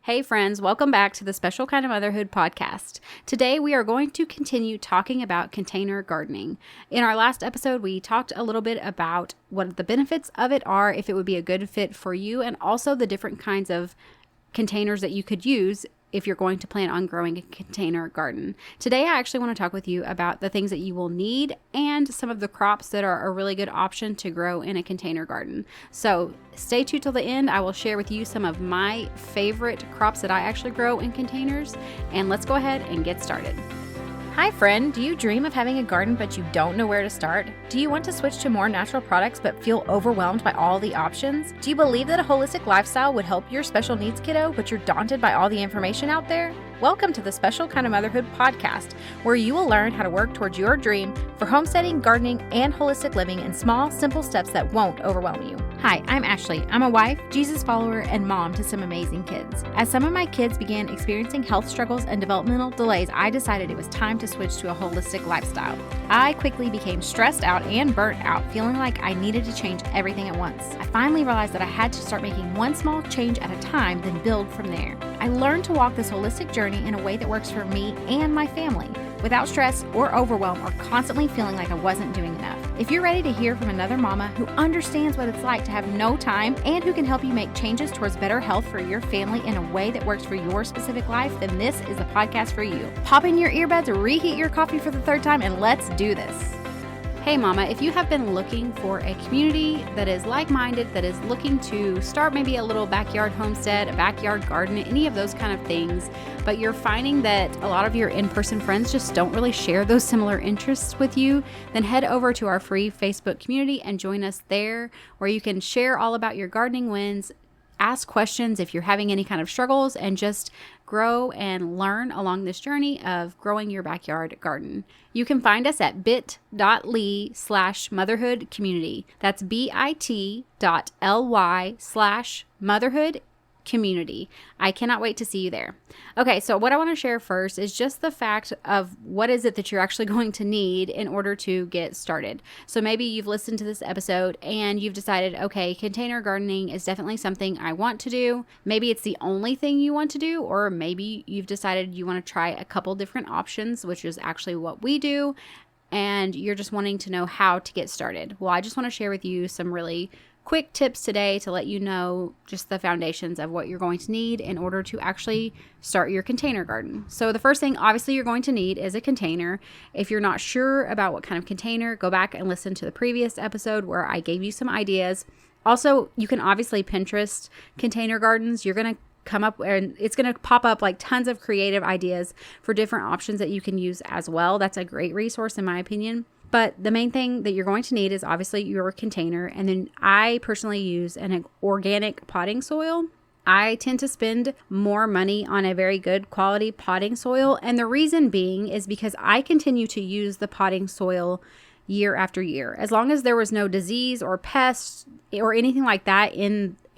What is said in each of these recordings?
Hey friends, welcome back to the Special Kind of Motherhood podcast. Today we are going to continue talking about container gardening. In our last episode, we talked a little bit about what the benefits of it are, if it would be a good fit for you, and also the different kinds of containers that you could use if you're going to plan on growing a container garden. Today, I actually want to talk with you about the things that you will need and some of the crops that are a really good option to grow in a container garden. So stay tuned till the end. I will share with you some of my favorite crops that I actually grow in containers, and let's go ahead and get started. Hi friend, do you dream of having a garden but you don't know where to start? Do you want to switch to more natural products but feel overwhelmed by all the options? Do you believe that a holistic lifestyle would help your special needs kiddo but you're daunted by all the information out there? Welcome to the Special Kind of Motherhood podcast, where you will learn how to work towards your dream for homesteading, gardening, and holistic living in small, simple steps that won't overwhelm you. Hi, I'm Ashley. I'm a wife, Jesus follower, and mom to some amazing kids. As some of my kids began experiencing health struggles and developmental delays, I decided it was time to switch to a holistic lifestyle. I quickly became stressed out and burnt out, feeling like I needed to change everything at once. I finally realized that I had to start making one small change at a time, then build from there. I learned to walk this holistic journey in a way that works for me and my family, without stress or overwhelm or constantly feeling like I wasn't doing enough. If you're ready to hear from another mama who understands what it's like to have no time and who can help you make changes towards better health for your family in a way that works for your specific life, then this is the podcast for you. Pop in your earbuds, reheat your coffee for the third time, and let's do this. Hey mama, if you have been looking for a community that is like-minded, that is looking to start maybe a little backyard homestead, a backyard garden, any of those kind of things, but you're finding that a lot of your in-person friends just don't really share those similar interests with you, then head over to our free Facebook community and join us there, where you can share all about your gardening wins, ask questions if you're having any kind of struggles, and just grow and learn along this journey of growing your backyard garden. You can find us at bit.ly/motherhood community. That's bit.ly/motherhood community. I cannot wait to see you there. Okay, so what I want to share first is just the fact of what is it that you're actually going to need in order to get started. So maybe you've listened to this episode and you've decided, okay, container gardening is definitely something I want to do. Maybe it's the only thing you want to do, or maybe you've decided you want to try a couple different options, which is actually what we do, and you're just wanting to know how to get started. Well, I just want to share with you some really quick tips today to let you know just the foundations of what you're going to need in order to actually start your container garden. So the first thing obviously you're going to need is a container. If you're not sure about what kind of container, go back and listen to the previous episode where I gave you some ideas. Also, you can obviously Pinterest container gardens. You're going to come up and it's going to pop up like tons of creative ideas for different options that you can use as well. That's a great resource in my opinion. But the main thing that you're going to need is obviously your container. And then I personally use an organic potting soil. I tend to spend more money on a very good quality potting soil. And the reason being is because I continue to use the potting soil year after year. As long as there was no disease or pests or anything like that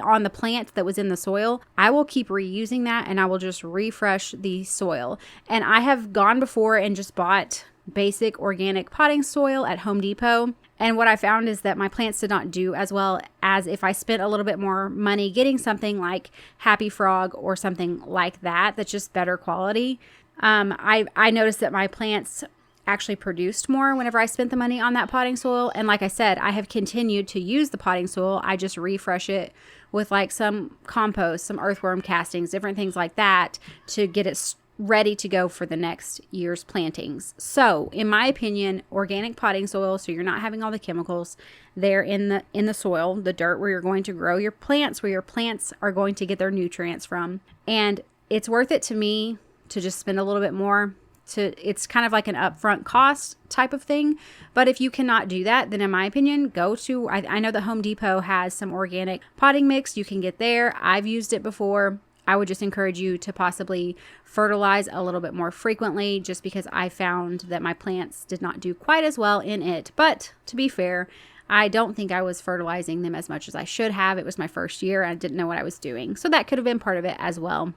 on the plant that was in the soil, I will keep reusing that and I will just refresh the soil. And I have gone before and just bought basic organic potting soil at Home Depot. And what I found is that my plants did not do as well as if I spent a little bit more money getting something like Happy Frog or something like that, that's just better quality. I noticed that my plants actually produced more whenever I spent the money on that potting soil. And like I said, I have continued to use the potting soil. I just refresh it with like some compost, some earthworm castings, different things like that to get it ready to go for the next year's plantings. So in my opinion, organic potting soil, so you're not having all the chemicals there in the soil, the dirt where you're going to grow your plants, where your plants are going to get their nutrients from. And it's worth it to me to just spend a little bit more. It's kind of like an upfront cost type of thing. But if you cannot do that, then in my opinion, go to, I know that Home Depot has some organic potting mix you can get there. I've used it before. I would just encourage you to possibly fertilize a little bit more frequently, just because I found that my plants did not do quite as well in it. But to be fair, I don't think I was fertilizing them as much as I should have. It was my first year and I didn't know what I was doing. So that could have been part of it as well.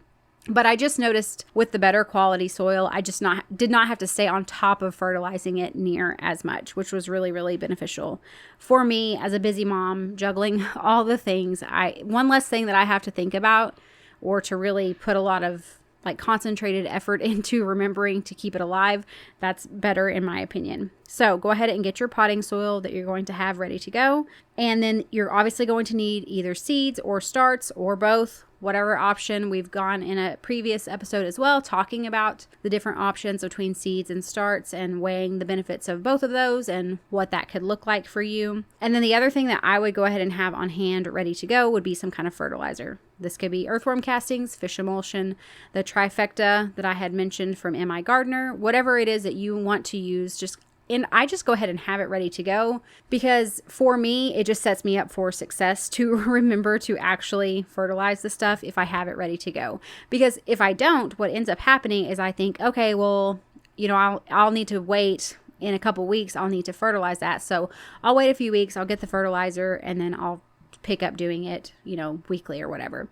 But I just noticed with the better quality soil, I just did not have to stay on top of fertilizing it near as much, which was really, really beneficial for me as a busy mom, juggling all the things. One less thing that I have to think about or to really put a lot of like concentrated effort into remembering to keep it alive, that's better in my opinion. So go ahead and get your potting soil that you're going to have ready to go. And then you're obviously going to need either seeds or starts or both, whatever option. We've gone in a previous episode as well, talking about the different options between seeds and starts and weighing the benefits of both of those and what that could look like for you. And then the other thing that I would go ahead and have on hand ready to go would be some kind of fertilizer. This could be earthworm castings, fish emulsion, the trifecta that I had mentioned from MI Gardener, whatever it is that you want to use. I just go ahead and have it ready to go, because for me, it just sets me up for success to remember to actually fertilize the stuff if I have it ready to go. Because if I don't, what ends up happening is I think, okay, well, I'll need to wait in a couple weeks. I'll need to fertilize that. So I'll wait a few weeks. I'll get the fertilizer and then I'll pick up doing it, weekly or whatever.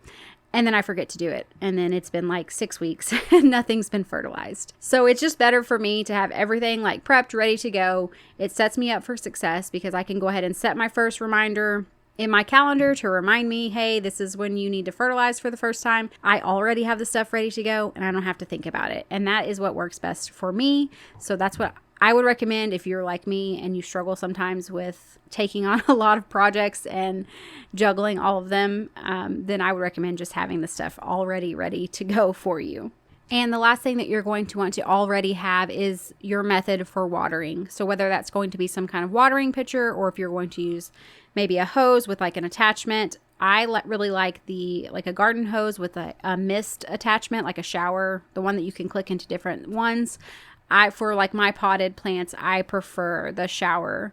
And then I forget to do it. And then it's been like 6 weeks and nothing's been fertilized. So it's just better for me to have everything like prepped, ready to go. It sets me up for success because I can go ahead and set my first reminder in my calendar to remind me, hey, this is when you need to fertilize for the first time. I already have the stuff ready to go and I don't have to think about it. And that is what works best for me. So that's what I would recommend if you're like me and you struggle sometimes with taking on a lot of projects and juggling all of them, then I would recommend just having the stuff already ready to go for you. And the last thing that you're going to want to already have is your method for watering. So whether that's going to be some kind of watering pitcher or if you're going to use maybe a hose with like an attachment. I really like a garden hose with a mist attachment, like a shower, the one that you can click into different ones. For like my potted plants, I prefer the shower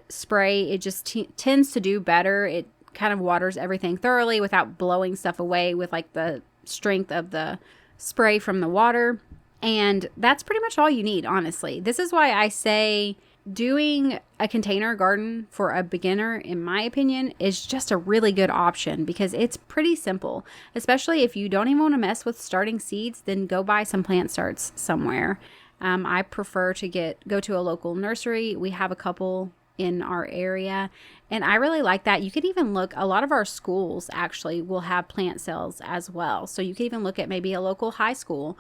spray. It just tends to do better. It kind of waters everything thoroughly without blowing stuff away with like the strength of the spray from the water. And that's pretty much all you need, honestly. This is why I say doing a container garden for a beginner, in my opinion, is just a really good option because it's pretty simple. Especially if you don't even want to mess with starting seeds, then go buy some plant starts somewhere. I prefer to go to a local nursery. We have a couple in our area, and I really like that. You could even look, a lot of our schools actually will have plant sales as well. So you could even look at maybe a local high school.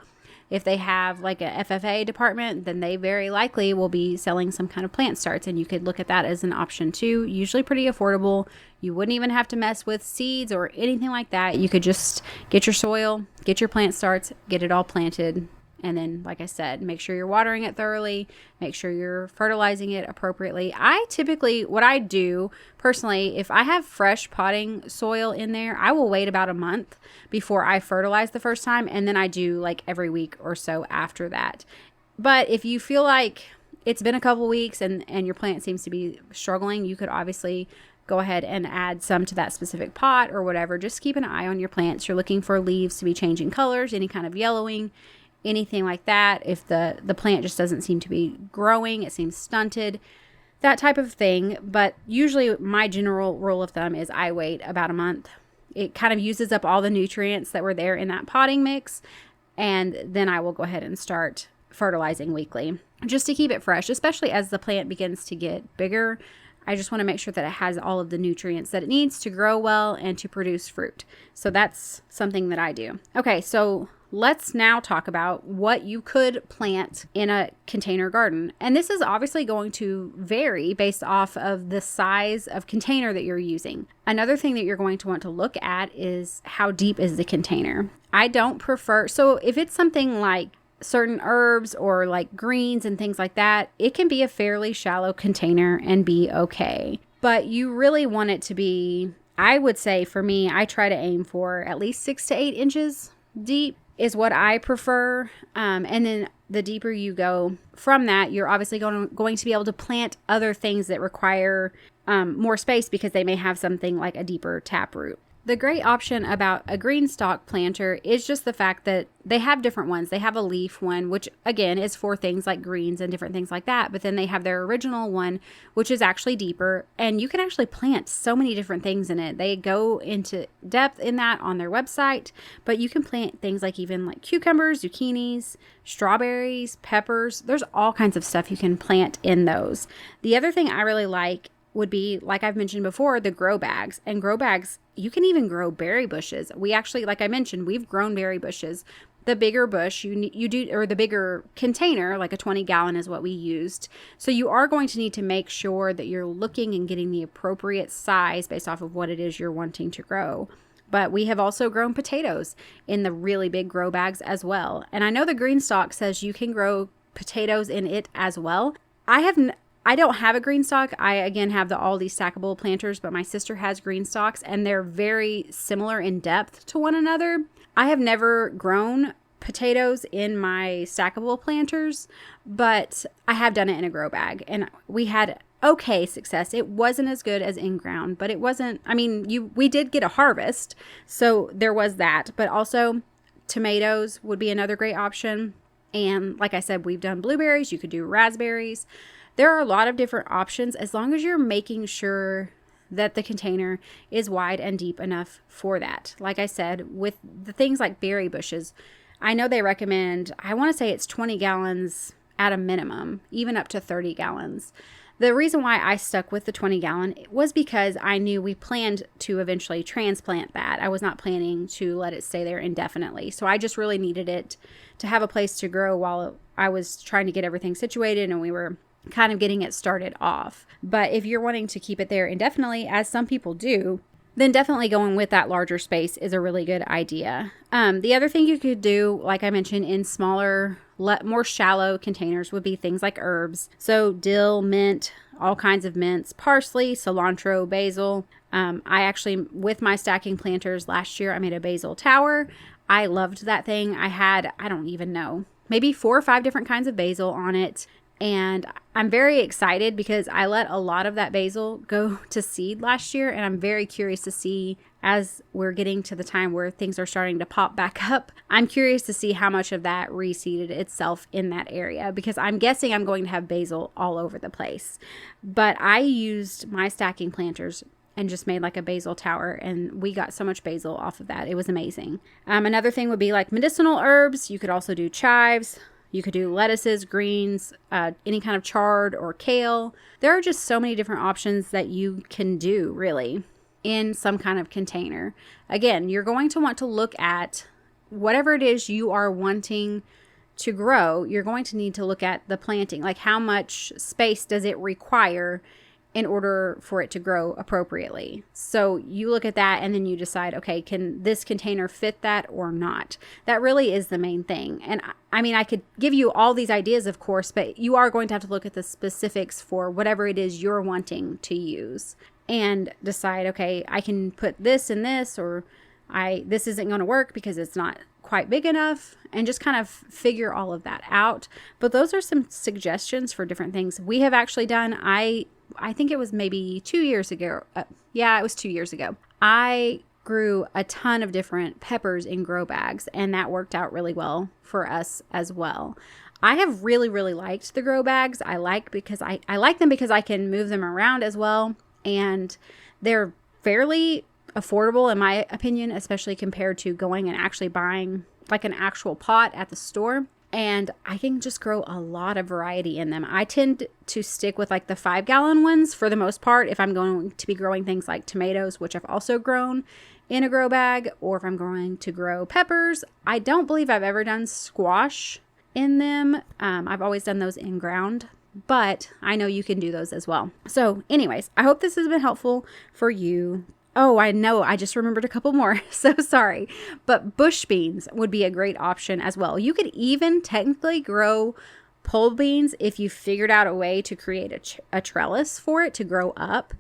If they have like a FFA department, then they very likely will be selling some kind of plant starts, and you could look at that as an option too. Usually pretty affordable. You wouldn't even have to mess with seeds or anything like that. You could just get your soil, get your plant starts, get it all planted. And then, like I said, make sure you're watering it thoroughly. Make sure you're fertilizing it appropriately. What I do personally, if I have fresh potting soil in there, I will wait about a month before I fertilize the first time. And then I do like every week or so after that. But if you feel like it's been a couple weeks and your plant seems to be struggling, you could obviously go ahead and add some to that specific pot or whatever. Just keep an eye on your plants. You're looking for leaves to be changing colors, any kind of yellowing, anything like that. If the plant just doesn't seem to be growing, it seems stunted, that type of thing. But usually my general rule of thumb is I wait about a month. It kind of uses up all the nutrients that were there in that potting mix, and then I will go ahead and start fertilizing weekly just to keep it fresh, especially as the plant begins to get bigger. I just want to make sure that it has all of the nutrients that it needs to grow well and to produce fruit. So that's something that I do. Okay, so let's now talk about what you could plant in a container garden. And this is obviously going to vary based off of the size of container that you're using. Another thing that you're going to want to look at is how deep is the container. I don't prefer, so if it's something like certain herbs or like greens and things like that, it can be a fairly shallow container and be okay. But you really want it to be, I would say for me, I try to aim for at least 6 to 8 inches deep is what I prefer. And then the deeper you go from that, you're obviously going to be able to plant other things that require more space because they may have something like a deeper taproot. The great option about a green stalk planter is just the fact that they have different ones. They have a leaf one, which again is for things like greens and different things like that. But then they have their original one, which is actually deeper. And you can actually plant so many different things in it. They go into depth in that on their website. But you can plant things like even like cucumbers, zucchinis, strawberries, peppers. There's all kinds of stuff you can plant in those. The other thing I really like would be, like I've mentioned before, the grow bags. And grow bags, you can even grow berry bushes. We actually, like I mentioned, we've grown berry bushes. The bigger bush you do, or the bigger container, like a 20-gallon is what we used. So you are going to need to make sure that you're looking and getting the appropriate size based off of what it is you're wanting to grow. But we have also grown potatoes in the really big grow bags as well. And I know the Green Stalk says you can grow potatoes in it as well. I don't have a green stalk. I, again, have the Aldi stackable planters, but my sister has green stalks, and they're very similar in depth to one another. I have never grown potatoes in my stackable planters, but I have done it in a grow bag, and we had okay success. It wasn't as good as in ground, but it wasn't, we did get a harvest, so there was that. But also tomatoes would be another great option. And like I said, we've done blueberries. You could do raspberries. There are a lot of different options as long as you're making sure that the container is wide and deep enough for that. Like I said, with the things like berry bushes, I know they recommend, I want to say it's 20 gallons at a minimum, even up to 30 gallons. The reason why I stuck with the 20-gallon was because I knew we planned to eventually transplant that. I was not planning to let it stay there indefinitely. So I just really needed it to have a place to grow while I was trying to get everything situated and we were kind of getting it started off. But if you're wanting to keep it there indefinitely, as some people do, then definitely going with that larger space is a really good idea. The other thing you could do, like I mentioned, in smaller, more shallow containers would be things like herbs. So dill, mint, all kinds of mints, parsley, cilantro, basil. I actually, with my stacking planters last year, I made a basil tower. I loved that thing. I had, I don't even know, maybe 4 or 5 different kinds of basil on it. And I'm very excited because I let a lot of that basil go to seed last year. And I'm very curious to see, as we're getting to the time where things are starting to pop back up, I'm curious to see how much of that reseeded itself in that area, because I'm guessing I'm going to have basil all over the place. But I used my stacking planters and just made like a basil tower, and we got so much basil off of that. It was amazing. Another thing would be like medicinal herbs. You could also do chives. You could do lettuces, greens, any kind of chard or kale. There are just so many different options that you can do, really, in some kind of container. Again, you're going to want to look at whatever it is you are wanting to grow. You're going to need to look at the planting, like how much space does it require in order for it to grow appropriately. So you look at that and then you decide, okay, can this container fit that or not? That really is the main thing. And I could give you all these ideas, of course, but you are going to have to look at the specifics for whatever it is you're wanting to use and decide, okay, I can put this in this, or this isn't going to work because it's not quite big enough, and just kind of figure all of that out. But those are some suggestions for different things we have actually done. I think it was maybe 2 years ago. It was 2 years ago. I grew a ton of different peppers in grow bags, and that worked out really well for us as well. I have really, really liked the grow bags. I like them because I can move them around as well, and they're fairly affordable in my opinion, especially compared to going and actually buying like an actual pot at the store. And I can just grow a lot of variety in them. I tend to stick with like the 5-gallon ones for the most part if I'm going to be growing things like tomatoes, which I've also grown in a grow bag, or if I'm going to grow peppers. I don't believe I've ever done squash in them. I've always done those in ground, but I know you can do those as well. So anyways, I hope this has been helpful for you. Oh, I know. I just remembered a couple more. So sorry. But bush beans would be a great option as well. You could even technically grow pole beans if you figured out a way to create a trellis for it to grow up.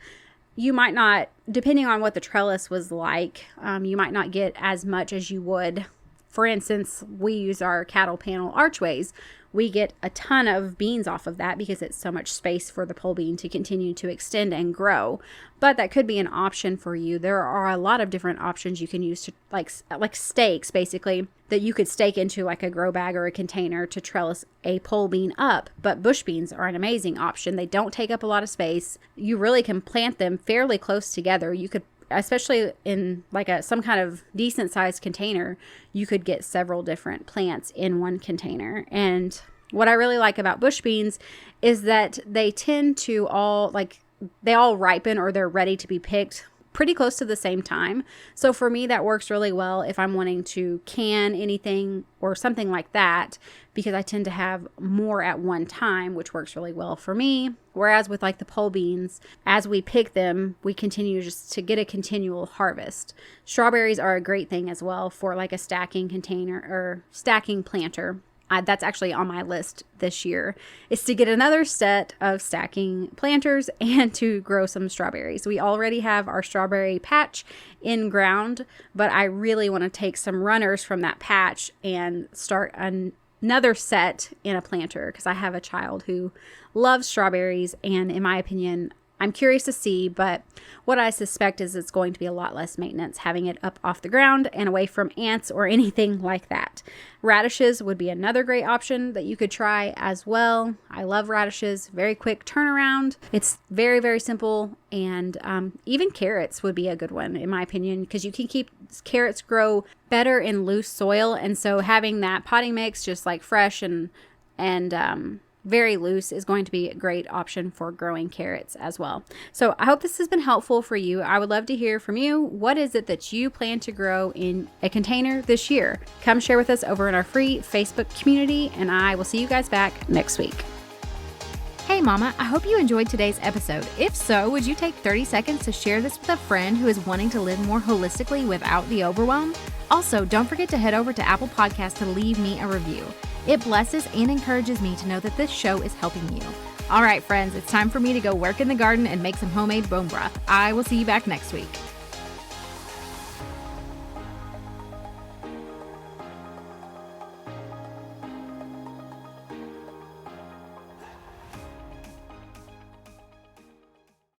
You might not, depending on what the trellis was like, you might not get as much as you would. For instance, we use our cattle panel archways. We get a ton of beans off of that because it's so much space for the pole bean to continue to extend and grow. But that could be an option for you. There are a lot of different options you can use to like stakes, basically, that you could stake into like a grow bag or a container to trellis a pole bean up. But bush beans are an amazing option. They don't take up a lot of space. You really can plant them fairly close together. You could, especially in like some kind of decent sized container, you could get several different plants in one container. And what I really like about bush beans is that they tend to all, like, they all ripen or they're ready to be picked pretty close to the same time. So for me, that works really well if I'm wanting to can anything or something like that, because I tend to have more at one time, which works really well for me. Whereas with like the pole beans, as we pick them, we continue just to get a continual harvest. Strawberries are a great thing as well for like a stacking container or stacking planter. That's actually on my list this year, is to get another set of stacking planters and to grow some strawberries. We already have our strawberry patch in ground, but I really want to take some runners from that patch and start another set in a planter, because I have a child who loves strawberries, and in my opinion, I'm curious to see, but what I suspect is it's going to be a lot less maintenance having it up off the ground and away from ants or anything like that. Radishes would be another great option that you could try as well. I love radishes. Very quick turnaround. It's very, very simple. And even carrots would be a good one, in my opinion, because you can keep carrots grow better in loose soil. And so having that potting mix just like fresh and very loose is going to be a great option for growing carrots as well. So I hope this has been helpful for you. I would love to hear from you. What is it that you plan to grow in a container this year? Come share with us over in our free Facebook community, and I will see you guys back next week. Hey Mama, I hope you enjoyed today's episode. If so, would you take 30 seconds to share this with a friend who is wanting to live more holistically without the overwhelm? Also, don't forget to head over to Apple Podcasts to leave me a review. It blesses and encourages me to know that this show is helping you. All right, friends, it's time for me to go work in the garden and make some homemade bone broth. I will see you back next week.